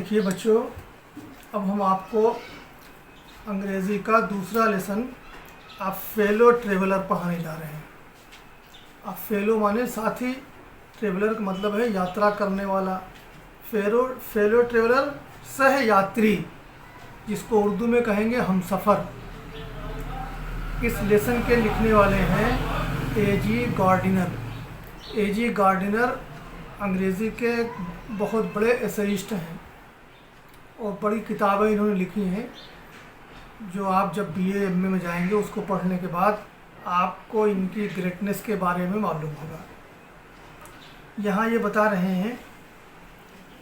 देखिए बच्चों, अब हम आपको अंग्रेज़ी का दूसरा लेसन आप फेलो ट्रेवलर पढ़ाने जा रहे हैं। अब फेलो माने साथी, ट्रेवलर का मतलब है यात्रा करने वाला। फेलो ट्रेवलर सह यात्री, जिसको उर्दू में कहेंगे हम सफ़र। इस लेसन के लिखने वाले हैं ए.जी. गार्डिनर। ए.जी. गार्डिनर अंग्रेज़ी के बहुत बड़े एसेइस्ट हैं और बड़ी किताबें इन्होंने लिखी हैं, जो आप जब बीए एमए में जाएंगे उसको पढ़ने के बाद आपको इनकी ग्रेटनेस के बारे में मालूम होगा। यहाँ ये बता रहे हैं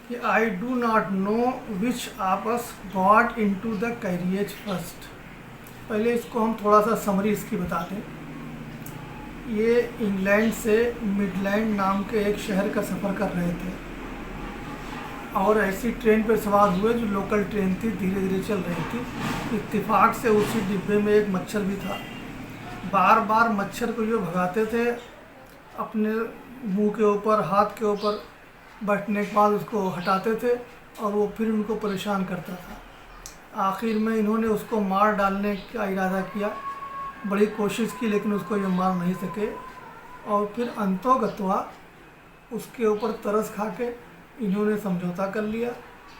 कि I do not know which of us got into the carriage first. पहले इसको हम थोड़ा सा समरी इसकी बता दें। ये इंग्लैंड से मिडलैंड नाम के एक शहर का सफ़र कर रहे थे और ऐसी ट्रेन पर सवार हुए जो लोकल ट्रेन थी, धीरे धीरे चल रही थी। इत्तेफाक से उसी डिब्बे में एक मच्छर भी था। बार बार मच्छर को ये भगाते थे अपने मुंह के ऊपर, हाथ के ऊपर, बैठने के बाद उसको हटाते थे और वो फिर उनको परेशान करता था। आखिर में इन्होंने उसको मार डालने का इरादा किया, बड़ी कोशिश की, लेकिन उसको ये मार नहीं सके। और फिर अंतोगत्वा उसके ऊपर तरस खा के इन्होंने समझौता कर लिया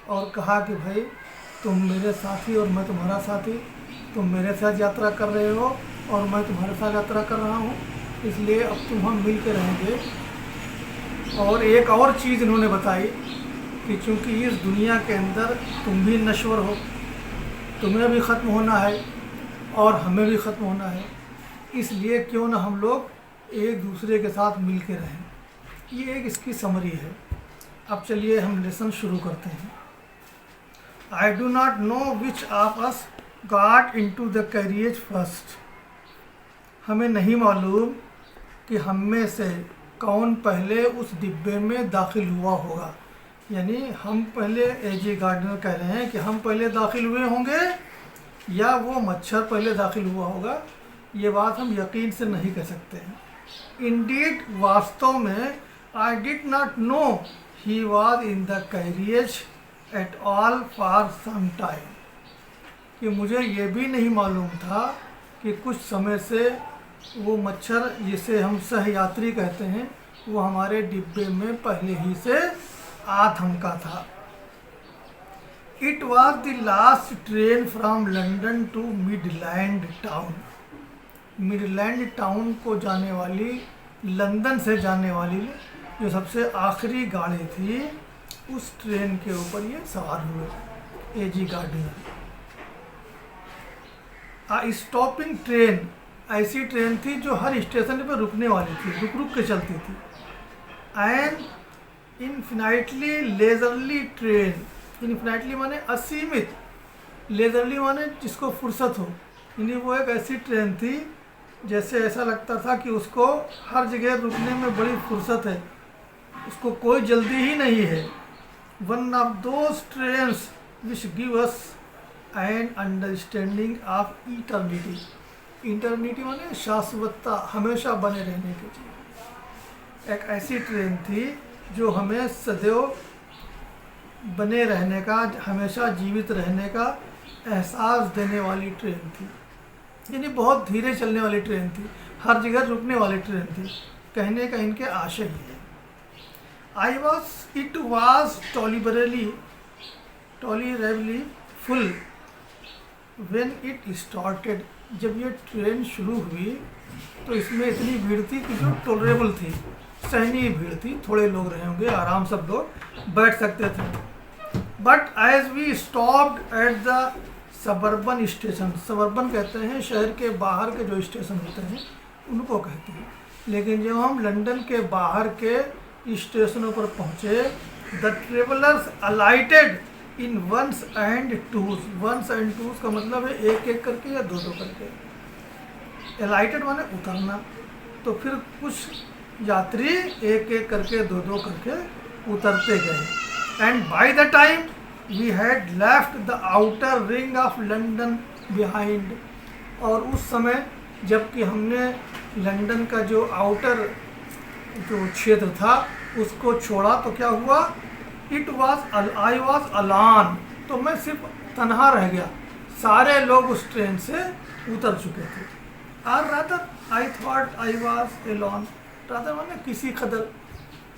और कहा कि भाई तुम मेरे साथी और मैं तुम्हारा साथी, तुम मेरे साथ यात्रा कर रहे हो और मैं तुम्हारे साथ यात्रा कर रहा हूँ, इसलिए अब तुम हम मिल के रहेंगे। और एक और चीज़ इन्होंने बताई कि चूँकि इस दुनिया के अंदर तुम भी नश्वर हो, तुम्हें भी ख़त्म होना है और हमें भी ख़त्म होना है, इसलिए क्यों ना हम लोग एक दूसरे के साथ मिल के रहें। ये एक इसकी समरी है। अब चलिए हम लेसन शुरू करते हैं। I do not know which of us got into the carriage first. हमें नहीं मालूम कि हम में से कौन पहले उस डिब्बे में दाखिल हुआ होगा। यानी हम पहले, ए.जी. गार्डिनर कह रहे हैं कि हम पहले दाखिल हुए होंगे या वो मच्छर पहले दाखिल हुआ होगा। ये बात हम यकीन से नहीं कह सकते हैं। इंडीड, वास्तव में, I did not know he was in the carriage at all for some time. कि मुझे ये भी नहीं मालूम था कि कुछ समय से वो मच्छर, जिसे हम सहयात्री कहते हैं, वो हमारे डिब्बे में पहले ही से आ थमका था। It was the last train from London to Midland town. Midland town को जाने वाली, लंदन से जाने वाली जो सबसे आखिरी गाड़ी थी, उस ट्रेन के ऊपर ये सवार हुए ए.जी. गार्डिनर। स्टॉपिंग ट्रेन ऐसी ट्रेन थी जो हर स्टेशन पर रुकने वाली थी, रुक रुक के चलती थी। And infinitely leisurely train. Infinitely माने असीमित, लेजरली माने जिसको फुर्सत हो। यानी वो एक ऐसी ट्रेन थी जैसे ऐसा लगता था कि उसको हर जगह रुकने में बड़ी फुर्सत है, उसको कोई जल्दी ही नहीं है। One of those trains which give us an understanding of eternity. Eternity माने शाश्वतता, हमेशा बने रहने के लिए। एक ऐसी ट्रेन थी जो हमें सदैव बने रहने का, हमेशा जीवित रहने का एहसास देने वाली ट्रेन थी। यानी बहुत धीरे चलने वाली ट्रेन थी, हर जगह रुकने वाली ट्रेन थी। कहने का इनके आशय ही है। It was tolerably full when it started. जब ये ट्रेन शुरू हुई तो इसमें इतनी भीड़ थी कि जो टॉलरेबल थी, सहनीय भीड़ थी। थोड़े लोग रहे होंगे, आराम सब लोग बैठ सकते थे। But as we stopped at the suburban station. Suburban कहते हैं शहर के बाहर के जो स्टेशन होते हैं उनको कहते हैं। लेकिन जब हम लंदन के बाहर के स्टेशनों पर पहुँचे, the travellers alighted in ones and twos. Ones and twos का मतलब है एक एक करके या दो दो करके। अलाइटेड माने उतरना। तो फिर कुछ यात्री एक एक करके, दो दो करके उतरते गए। And by the time we had left the outer ring of London behind. और उस समय जबकि हमने लंदन का जो आउटर जो क्षेत्र था उसको छोड़ा, तो क्या हुआ, आई वॉज अलान, तो मैं सिर्फ तनहा रह गया, सारे लोग उस ट्रेन से उतर चुके थे। और rather I thought I was Elon, rather मैंने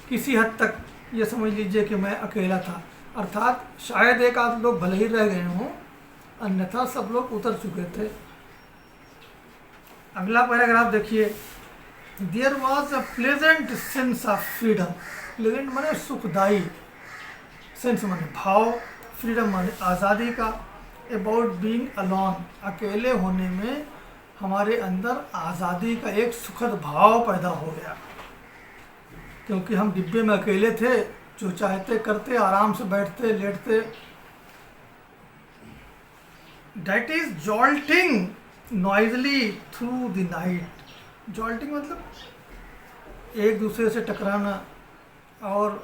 किसी हद तक ये समझ लीजिए कि मैं अकेला था, अर्थात शायद एक आध लोग भले ही रह गए हों, अन्यथा सब लोग उतर चुके थे। अगला पैराग्राफ देखिए, there was a pleasant sense of freedom, pleasant माने सुखदाई, सेंस माने भाव, फ्रीडम माने आज़ादी का, अबाउट बीइंग अलोन, अकेले होने में हमारे अंदर आज़ादी का एक सुखद भाव पैदा हो गया, क्योंकि हम डिब्बे में अकेले थे, जो चाहते करते, आराम से बैठते लेटते। That is jolting noisily through the night, जॉल्टिंग मतलब एक दूसरे से टकराना और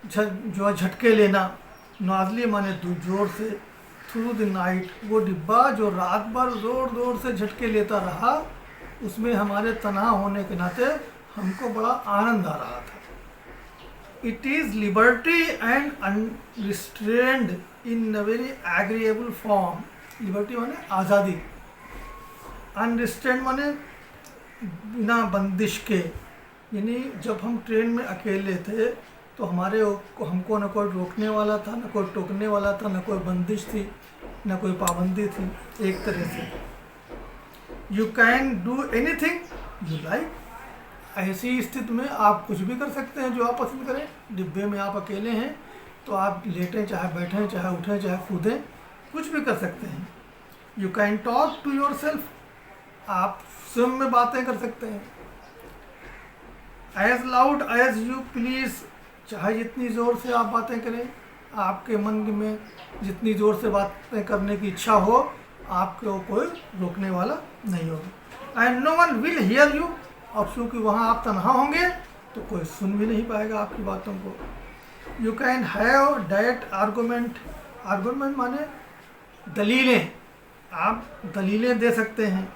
जो है झटके लेना, नॉइजली माने जोर से, थ्रू द नाइट, वो डिब्बा जो रात भर ज़ोर ज़ोर से झटके लेता रहा, उसमें हमारे तनहा होने के नाते हमको बड़ा आनंद आ रहा था। It is liberty and unrestrained in a very agreeable form, liberty माने आज़ादी, अनरिस्ट्रेन्ड माने बिना बंदिश के, यानी जब हम ट्रेन में अकेले थे तो हमको न कोई रोकने वाला था, न कोई टोकने वाला था, न कोई बंदिश थी, न कोई पाबंदी थी। एक तरह से you can do anything you like, ऐसी स्थिति में आप कुछ भी कर सकते हैं जो आप पसंद करें। डिब्बे में आप अकेले हैं तो आप लेटें, चाहे बैठें, चाहे उठें, चाहे कूदें, कुछ भी कर सकते हैं। You can talk to yourself, आप स्वयं में बातें कर सकते हैं। As loud as you please, चाहे जितनी ज़ोर से आप बातें करें, आपके मन में जितनी ज़ोर से बातें करने की इच्छा हो, आपको कोई रोकने वाला नहीं होगा। And no one will hear you, और क्योंकि वहाँ आप तनहा होंगे तो कोई सुन भी नहीं पाएगा आपकी बातों को। You can have that argument, argument माने दलीलें, आप दलीलें दे सकते हैं।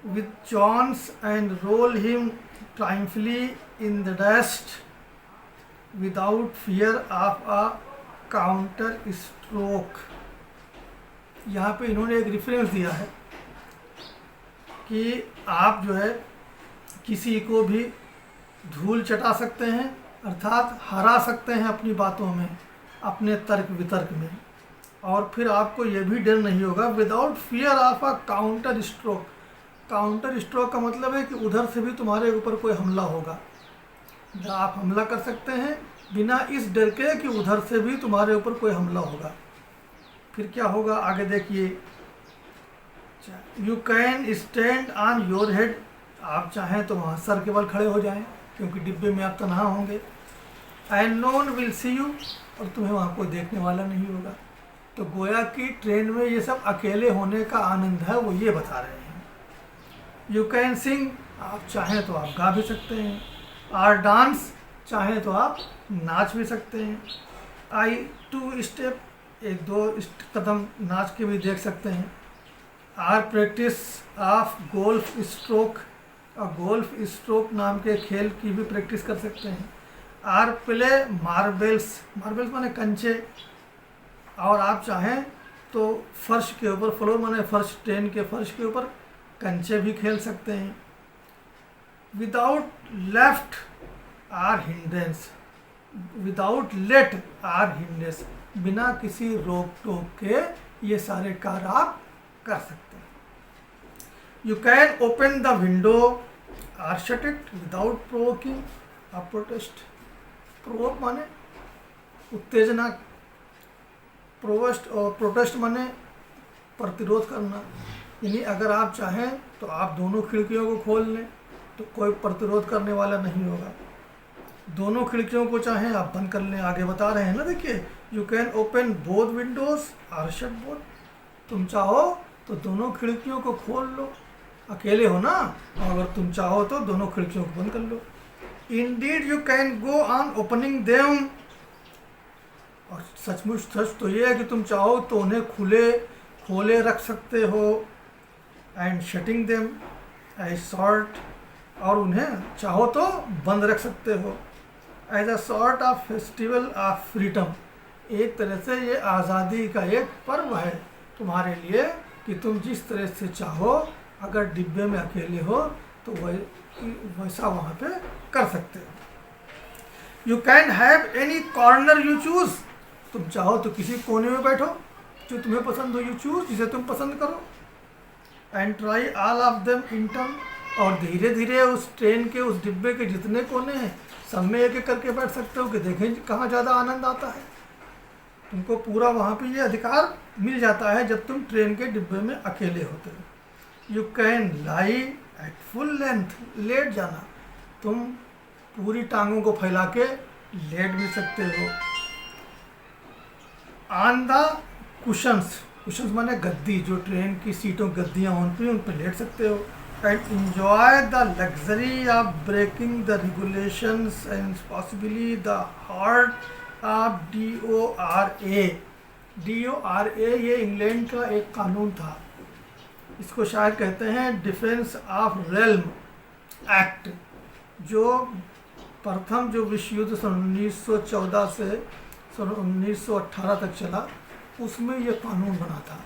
विद जॉन्स and roll him triumphantly in the dust without fear of a counter stroke. यहाँ पे इन्होंने एक रेफरेंस दिया है कि आप जो है किसी को भी धूल चटा सकते हैं, अर्थात हरा सकते हैं अपनी बातों में, अपने तर्क वितर्क में, और फिर आपको ये भी डर नहीं होगा without fear of a counter stroke. Counter stroke का मतलब है कि उधर से भी तुम्हारे ऊपर कोई हमला होगा, आप हमला कर सकते हैं बिना इस डर के कि उधर से भी तुम्हारे ऊपर कोई हमला होगा। फिर क्या होगा आगे देखिए, you can stand on your head, आप चाहें तो वहाँ सर के बल खड़े हो जाएं, क्योंकि डिब्बे में आप तनहा होंगे। And no one will see you, और तुम्हें वहाँ कोई देखने वाला नहीं होगा। तो गोया कि ट्रेन में ये सब अकेले होने का आनंद है, वो ये बता रहे हैं। यू कैन सिंग, आप चाहें तो आप गा भी सकते हैं। आर डांस, चाहें तो आप नाच भी सकते हैं। आई टू स्टेप, एक दो कदम नाच के भी देख सकते हैं। Or practice of golf stroke, और गोल्फ स्ट्रोक नाम के खेल की भी प्रैक्टिस कर सकते हैं। आर प्ले मार्बल्स, मार्बल्स माने कंचे, और आप चाहें तो फर्श के ऊपर, फ्लोर माने फर्श, ट्रेन के फर्श के ऊपर कंचे भी खेल सकते हैं। Without left or hindrance, without let or hindrance, बिना किसी रोक टोक के ये सारे कार्य आप कर सकते हैं। You can open the window or shut it without provoking a protest. Provoke माने उत्तेजना, प्रोटेस्ट माने प्रतिरोध करना, यानी अगर आप चाहें तो आप दोनों खिड़कियों को खोल लें तो कोई प्रतिरोध करने वाला नहीं होगा। दोनों खिड़कियों को चाहें आप बंद कर लें, आगे बता रहे हैं ना, देखिए you can open both windows or shut both, तुम चाहो तो दोनों खिड़कियों को खोल लो, अकेले हो ना, और अगर तुम चाहो तो दोनों खिड़कियों को बंद कर लो। Indeed you can go on opening them, और सचमुच सच तो ये है कि तुम चाहो तो उन्हें खोले रख सकते हो। And shutting them as short, और उन्हें चाहो तो बंद रख सकते हो। As a sort of festival of freedom, एक तरह से ये आज़ादी का एक पर्व है तुम्हारे लिए कि तुम जिस तरह से चाहो, अगर डिब्बे में अकेले हो तो वैसा वहाँ पे कर सकते हो। You can have any corner you choose, तुम चाहो तो किसी कोने में बैठो जो तुम्हें पसंद हो, यू चूज़, जिसे तुम पसंद करो। And try all of them in turn, और धीरे धीरे उस ट्रेन के उस डिब्बे के जितने कोने हैं सब में एक एक करके बैठ सकते हो कि देखें कहाँ ज़्यादा आनंद आता है। तुमको पूरा वहाँ पे ये अधिकार मिल जाता है जब तुम ट्रेन के डिब्बे में अकेले होते हो। You can lie at full length, लेट जाना, तुम पूरी टांगों को फैला के लेट भी सकते हो। ऑन द कुशंस, कुशंस माने गद्दी, जो ट्रेन की सीटों गद्दियाँ होती हैं उन पर लेट सकते हो। And enjoy the luxury of breaking the regulations and possibly the heart of DORA। DORA ये इंग्लैंड का एक कानून था, इसको शायद कहते हैं डिफेंस ऑफ रेल्म एक्ट, जो प्रथम जो विश्व युद्ध सन 1914 से सन 1918 तक चला, उसमें ये कानून बना था।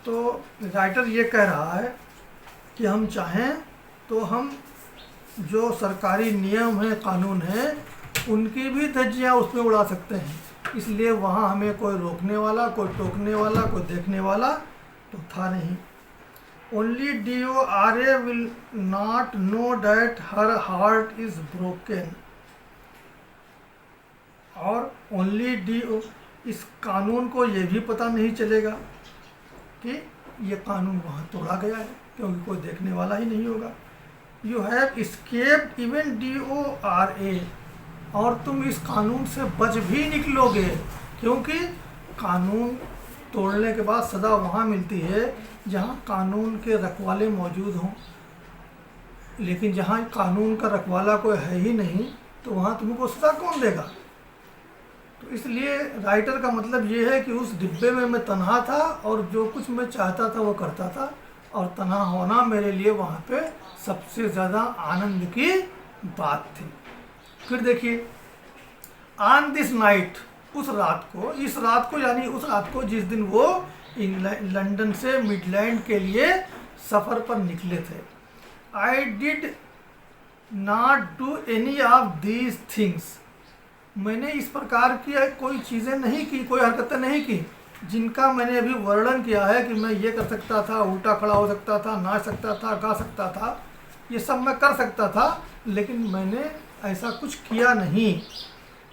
तो राइटर ये कह रहा है कि हम चाहें तो हम जो सरकारी नियम हैं, कानून हैं, उनकी भी धज्जियाँ उसमें उड़ा सकते हैं। इसलिए वहाँ हमें कोई रोकने वाला, कोई टोकने वाला, कोई देखने वाला तो था नहीं। Only DORA will not know that her heart is broken, और ओनली इस कानून को ये भी पता नहीं चलेगा कि ये कानून वहाँ तोड़ा गया है, क्योंकि कोई देखने वाला ही नहीं होगा। You have escaped even DORA, और तुम इस कानून से बच भी निकलोगे, क्योंकि कानून तोड़ने के बाद सज़ा वहाँ मिलती है जहाँ कानून के रखवाले मौजूद हों, लेकिन जहाँ कानून का रखवाला कोई है ही नहीं तो वहाँ तुमको सज़ा कौन देगा। तो इसलिए राइटर का मतलब ये है कि उस डिब्बे में मैं तन्हा था और जो कुछ मैं चाहता था वो करता था, और तन्हा होना मेरे लिए वहाँ पे सबसे ज़्यादा आनंद की बात थी। फिर देखिए, ऑन दिस नाइट, उस रात को, इस रात को यानी उस रात को जिस दिन वो लंदन से मिडलैंड के लिए सफ़र पर निकले थे, आई did not do any of these things, मैंने इस प्रकार की कोई चीज़ें नहीं की, कोई हरकतें नहीं की जिनका मैंने अभी वर्णन किया है कि मैं ये कर सकता था, उल्टा खड़ा हो सकता था, नाच सकता था, गा सकता था, ये सब मैं कर सकता था, लेकिन मैंने ऐसा कुछ किया नहीं।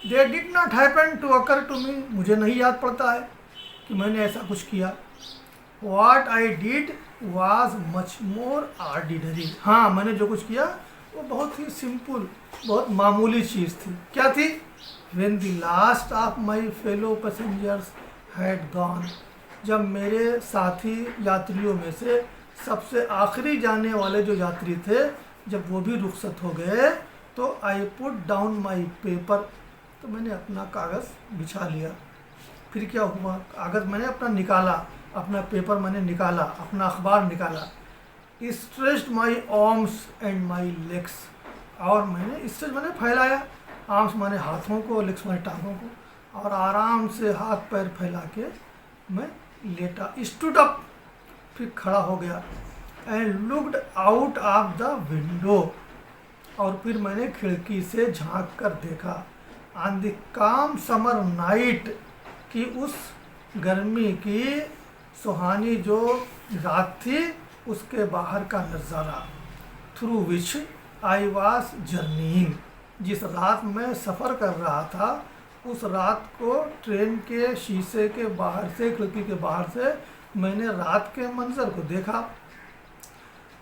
They did not happen to occur to me, मुझे नहीं याद पड़ता है कि मैंने ऐसा कुछ किया। What I did was much more ordinary, हाँ मैंने जो कुछ किया वो बहुत ही सिंपल, बहुत मामूली चीज़ थी। क्या थी? When the last of my fellow passengers had gone, जब मेरे साथी यात्रियों में से सबसे आखिरी जाने वाले जो यात्री थे, जब वो भी रुखसत हो गए, तो I put down my paper, तो मैंने अपना कागज़ बिछा लिया। फिर क्या हुआ? कागज़ मैंने अपना निकाला, अपना पेपर मैंने निकाला, अपना अखबार निकाला। Stretched my arms and my legs, और मैंने स्ट्रेच मैंने फैलाया, आर्म्स माने हाथों को, लेग्स माने टांगों को, और आराम से हाथ पैर फैला के मैं लेटा। स्टूड अप, फिर खड़ा हो गया। And looked out of the window, और फिर मैंने खिड़की से झांक कर देखा। ऑन द काम समर नाइट, कि उस गर्मी की सुहानी जो रात थी उसके बाहर का नज़ारा। थ्रू विच आई वॉज जर्नीइंग, जिस रात मैं सफ़र कर रहा था, उस रात को ट्रेन के शीशे के बाहर से, खिड़की के बाहर से मैंने रात के मंजर को देखा।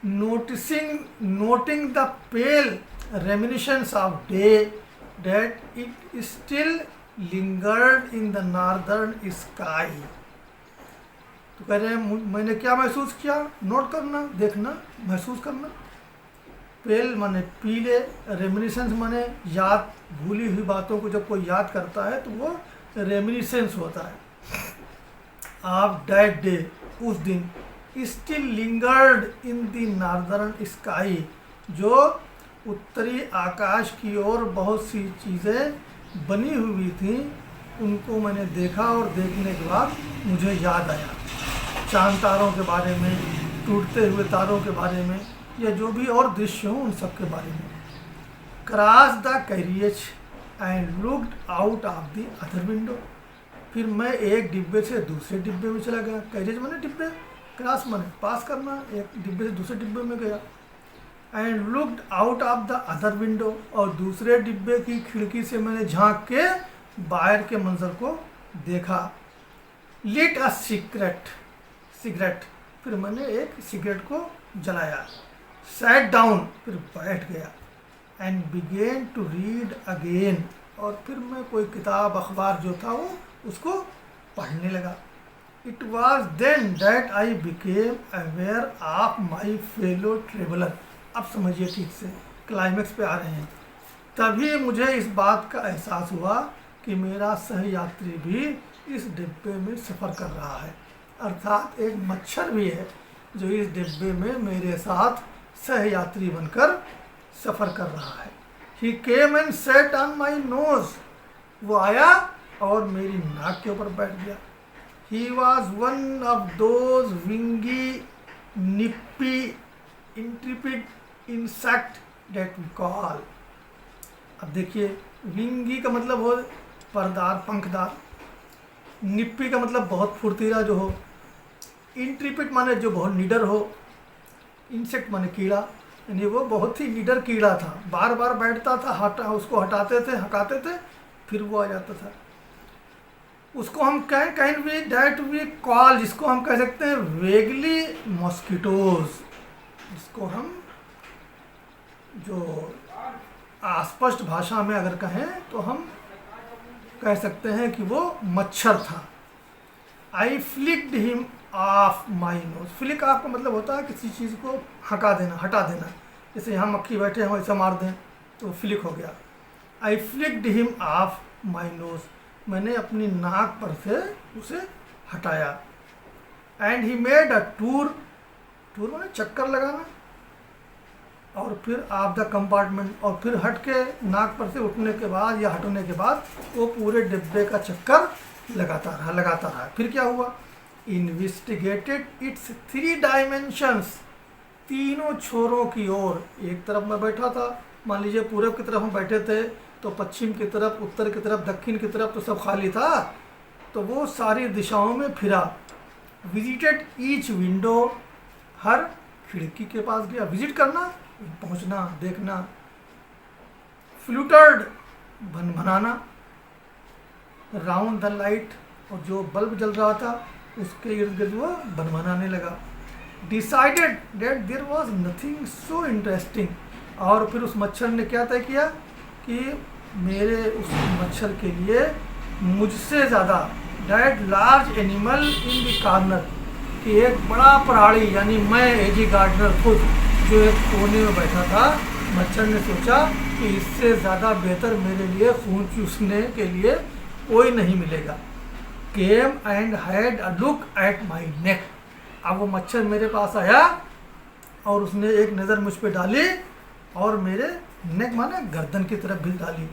Noting the pale reminiscences of day that it still lingered in the northern sky। तो कह रहे हैं मैंने क्या महसूस किया? नोट करना, देखना, महसूस करना। पेल माने पीले, रेमिनिशंस माने याद, भूली हुई बातों को जब कोई याद करता है तो वो रेमिनिशंस होता है। ऑफ दैट डे, उस दिन, still lingered in the northern sky, जो उत्तरी आकाश की ओर बहुत सी चीज़ें बनी हुई थी। उनको मैंने देखा और देखने के बाद मुझे याद आया चांद तारों के बारे में, टूटते हुए तारों के बारे में, या जो भी और दृश्य हों उन सब के बारे में। Cross the carriage and looked out of the other window. फिर मैं एक डिब्बे से दूसरे डिब्बे में चला गया। कैरियज माने डिब्बे, क्रॉस माने पास करना, एक डिब्बे से दूसरे डिब्बे में गया। And looked out of the other window, और दूसरे डिब्बे की खिड़की से मैंने झांक के बाहर के मंजर को देखा। लिट अ सिगरेट, फिर मैंने एक सिगरेट को जलाया। सैट डाउन, फिर बैठ गया। And began to read again, और फिर मैं कोई किताब अखबार जो था वो उसको पढ़ने लगा। It was then that I became aware of my fellow traveller. अब समझिए ठीक से, क्लाइमेक्स पे आ रहे हैं। तभी मुझे इस बात का एहसास हुआ कि मेरा सहयात्री भी इस डिब्बे में सफ़र कर रहा है, अर्थात एक मच्छर भी है जो इस डिब्बे में मेरे साथ सहयात्री बनकर सफ़र कर रहा है। He came and sat on my nose, वो आया और मेरी नाक के ऊपर बैठ गया। He was one of those wingy nippy intrepid insect that we call. अब देखिए, विंगी का मतलब हो परदार, पंखदार। निप्पी का मतलब बहुत फुर्तीला जो हो। इंट्रिपिड माने जो बहुत निडर हो। इंसेक्ट माने कीड़ा, यानी वो बहुत ही निडर कीड़ा था। बार बार बैठता था, उसको हटाते थे, हटाते थे, फिर वो आ जाता था। उसको हम can we that we call, जिसको हम कह सकते हैं वेगली मॉस्किटोज, जिसको हम जो अस्पष्ट भाषा में अगर कहें तो हम कह सकते हैं कि वो मच्छर था। I flicked him off my nose. Flick off का मतलब होता है किसी चीज़ को हटा देना, हटा देना। जैसे यहाँ मक्खी बैठे हैं वैसे मार दें तो फ्लिक हो गया। I flicked him off my nose, मैंने अपनी नाक पर से उसे हटाया। And he made a tour, tour माने चक्कर लगाना, और फिर ऑफ द कंपार्टमेंट, और फिर हट के नाक पर से उठने के बाद या हटने के बाद वो पूरे डिब्बे का चक्कर लगाता रहा। फिर क्या हुआ? इन्वेस्टिगेटेड इट्स 3 डायमेंशंस, तीनों छोरों की ओर। एक तरफ मैं बैठा था, मान लीजिए पूरब की तरफ हम बैठे थे, तो पश्चिम की तरफ, उत्तर की तरफ, दक्षिण की तरफ तो सब खाली था, तो वो सारी दिशाओं में फिरा। विजिटेड ईच विंडो, हर खिड़की के पास गया। विजिट करना, पहुंचना, देखना। फ्लूटर्ड, भनभनाना। राउंड द लाइट, और जो बल्ब जल रहा था उसके इर्द गिर्द वो भनभनाने लगा। Decided that there was nothing so interesting, और फिर उस मच्छर ने क्या तय किया कि मेरे उस मच्छर के लिए मुझसे ज़्यादा, that large animal in the corner, कि एक बड़ा प्राणी, यानी मैं एजी गार्डनर खुद जो एक कोने में बैठा था, मच्छर ने सोचा कि इससे ज़्यादा बेहतर मेरे लिए खून चूसने के लिए कोई नहीं मिलेगा। Came and had a look at my neck. अब वो मच्छर मेरे पास आया और उसने एक नज़र मुझ पे डाली और मेरे नेक माने गर्दन की तरफ भी डाली।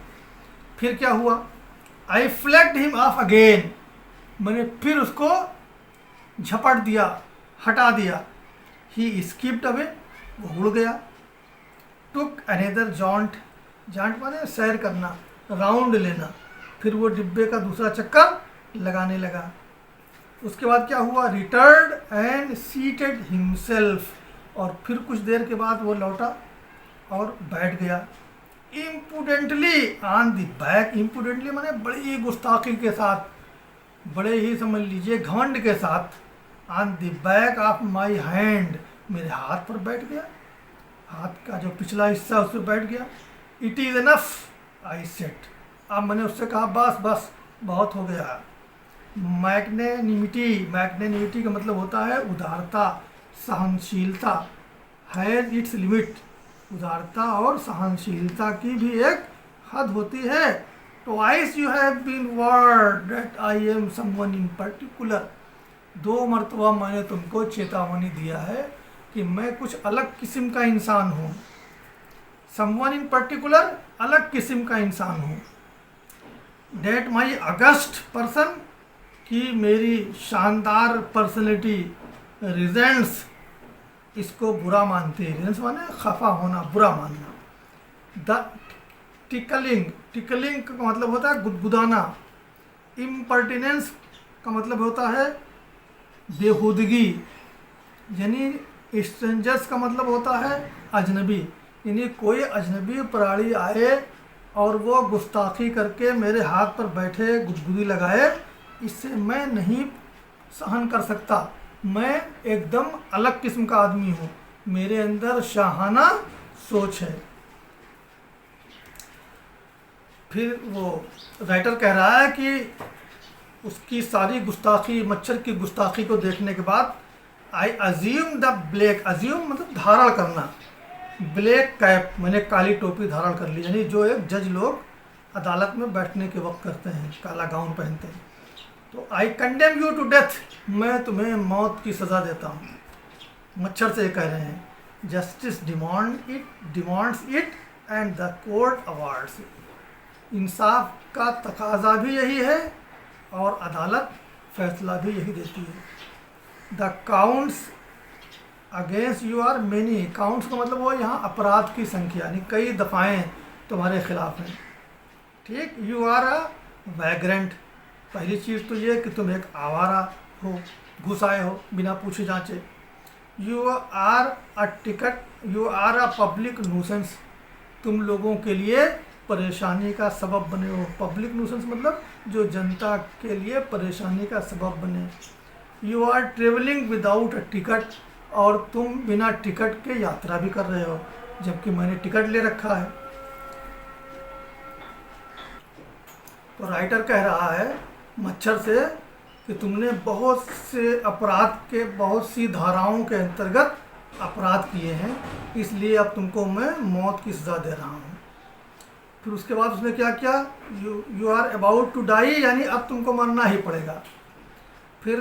फिर क्या हुआ? आई फ्लैक्ड हिम ऑफ अगेन, मैंने फिर उसको झपट दिया, हटा दिया। ही स्किप्ड अवे, वो उड़ गया। टुक अनदर जॉन्ट, जॉन्ट माने सैर करना, राउंड लेना। फिर वो डिब्बे का दूसरा चक्कर लगाने लगा। उसके बाद क्या हुआ? रिटर्न एंड सीटेड हिमसेल्फ, और फिर कुछ देर के बाद वो लौटा और बैठ गया। इम्पुडेंटली ऑन द बैक, इम्पुडेंटली माने बड़ी ही गुस्ताखी के साथ, बड़े ही समझ लीजिए घमंड के साथ, on the back of my hand, मेरे हाथ पर बैठ गया। हाथ का जो पिछला हिस्सा उस पर बैठ गया। It is enough, I set. अब मैंने उससे कहा बस बस, बहुत हो गया। मैग्नेनिमिटी, मैग्नेनिमिटी का मतलब होता है उदारता, सहनशीलता। हैज़ इट्स लिमिट, उदारता और सहनशीलता की भी एक हद होती है। Twice you have been word that I am someone in particular, 2 मरतबा मैंने तुमको चेतावनी दिया है कि मैं कुछ अलग किस्म का इंसान हूँ। समवन इन पर्टिकुलर, अलग किस्म का इंसान हूँ। डेट माई अगस्ट पर्सन, कि मेरी शानदार पर्सनैलिटी रिजेंट्स, इसको बुरा मानती है। रिजेंट्स माने खफा होना, बुरा मानना। द टिकलिंग, टिकलिंग का मतलब होता है गुदगुदाना। इम्पर्टिनेंस का मतलब होता है बेहूदगी, यानी स्ट्रेंजर्स का मतलब होता है अजनबी, यानी कोई अजनबी प्राणी आए और वो गुस्ताखी करके मेरे हाथ पर बैठे गुदगुदी लगाए, इससे मैं नहीं सहन कर सकता। मैं एकदम अलग किस्म का आदमी हूँ, मेरे अंदर शाहाना सोच है। फिर वो राइटर कह रहा है कि उसकी सारी गुस्ताखी, मच्छर की गुस्ताखी को देखने के बाद I assume the black, assume मतलब धारण करना, ब्लैक कैप मैंने काली टोपी धारण कर ली, यानी जो एक जज लोग अदालत में बैठने के वक्त करते हैं, काला गाउन पहनते हैं। तो I condemn you to death, मैं तुम्हें मौत की सज़ा देता हूँ। मच्छर से कह रहे हैं justice demands it and the court awards it. इंसाफ का तकाजा भी यही है और अदालत फैसला भी यही देती है। The counts against you are many, counts का मतलब वो यहाँ अपराध की संख्या, यानी कई दफ़ाएँ तुम्हारे खिलाफ हैं। ठीक, यू आर अ वैग्रेंट, पहली चीज़ तो ये कि तुम एक आवारा हो, घुस आए हो बिना पूछे जांचे। You are a public nuisance, तुम लोगों के लिए परेशानी का सबब बने हो। पब्लिक न्यूसेंस मतलब जो जनता के लिए परेशानी का सबब बने। You are travelling without a ticket, और तुम बिना टिकट के यात्रा भी कर रहे हो, जबकि मैंने टिकट ले रखा है। तो राइटर कह रहा है मच्छर से कि तुमने बहुत से अपराध के, बहुत सी धाराओं के अंतर्गत अपराध किए हैं, इसलिए अब तुमको मैं मौत की सज़ा दे रहा हूँ। फिर उसके बाद उसने क्या किया, you are about to die, यानी अब तुमको मरना ही पड़ेगा। फिर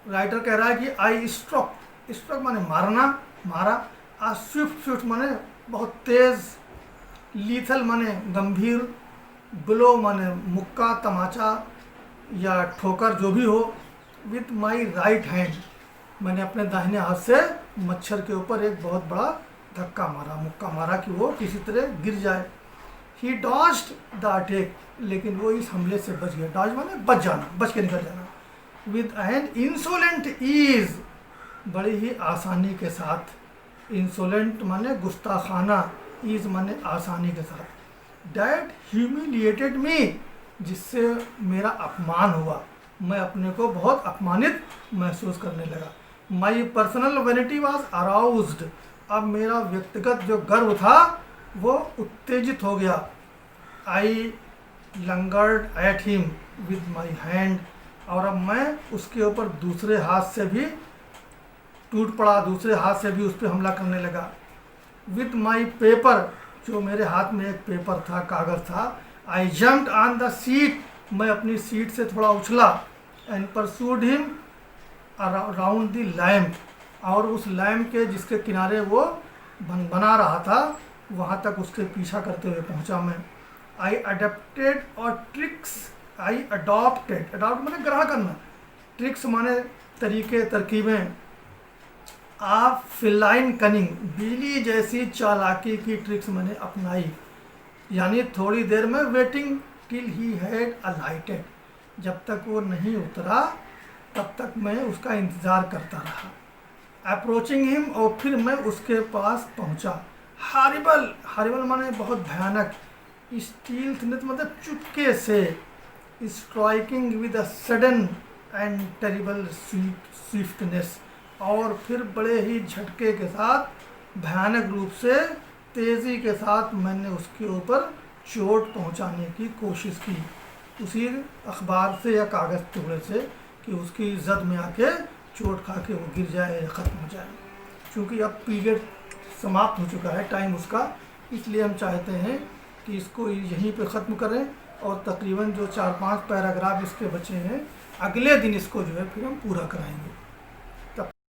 राइटर कह रहा है कि आई स्ट्रोक, स्ट्रोक माने मारना, मारा। आ स्विफ्ट माने बहुत तेज़, लीथल माने गंभीर, ब्लो माने मुक्का, तमाचा या ठोकर जो भी हो। विथ माई राइट हैंड, मैंने अपने दाहिने हाथ से मच्छर के ऊपर एक बहुत बड़ा धक्का मारा, मुक्का मारा कि वो किसी तरह गिर जाए। ही डॉज्ड द अटैक, लेकिन वो इस हमले से बच गया। डॉज माने बच जाना, बच के निकल जाना। विद एन इंसोलेंट ईज, बड़ी ही आसानी के साथ। इंसोलेंट माने गुस्ताखाना, ईज माने आसानी के साथ। डैट ह्यूमिलिएटेड मी, जिससे मेरा अपमान हुआ, मैं अपने को बहुत अपमानित महसूस करने लगा। My personal vanity was aroused, अब मेरा व्यक्तिगत जो गर्व था वो उत्तेजित हो गया। I lunged at him with my hand, और अब मैं उसके ऊपर दूसरे हाथ से भी टूट पड़ा, दूसरे हाथ से भी उस पर हमला करने लगा। विद माई पेपर, जो मेरे हाथ में एक पेपर था, कागज़ था। I jumped on the seat, मैं अपनी सीट से थोड़ा उछला। And pursued him around the lamp, और उस लैम्प के जिसके किनारे वो बना रहा था वहाँ तक उसके पीछा करते हुए पहुँचा मैं। आई अडेप्टेड और ट्रिक्स, आई अडॉप्टेड, अडॉप्ट माने ग्रहण करना, ट्रिक्स माने तरीके, तरकीबें। आप फिलाइन कनिंग, बिल्ली जैसी चालाकी की ट्रिक्स मैंने अपनाई, यानी थोड़ी देर में वेटिंग टिल ही हैड अलाइटेड, जब तक वो नहीं उतरा तब तक मैं उसका इंतज़ार करता रहा। अप्रोचिंग हिम, और फिर मैं उसके पास पहुंचा। हॉरिबल, हॉरिबल माने बहुत भयानक। स्टील्थ मतलब चुपके से। Striking with a sudden and terrible swiftness, और फिर बड़े ही झटके के साथ, भयानक रूप से, तेज़ी के साथ मैंने उसके ऊपर चोट पहुंचाने की कोशिश की, उसी अखबार से या कागज़ टुकड़े से, कि उसकी जद में आके चोट खा के वो गिर जाए या ख़त्म हो जाए। क्योंकि अब पीरियड समाप्त हो चुका है, टाइम उसका, इसलिए हम चाहते हैं कि इसको यहीं पे ख़त्म करें, और तकरीबन जो 4-5 पैराग्राफ इसके बचे हैं, अगले दिन इसको जो है फिर हम पूरा कराएंगे।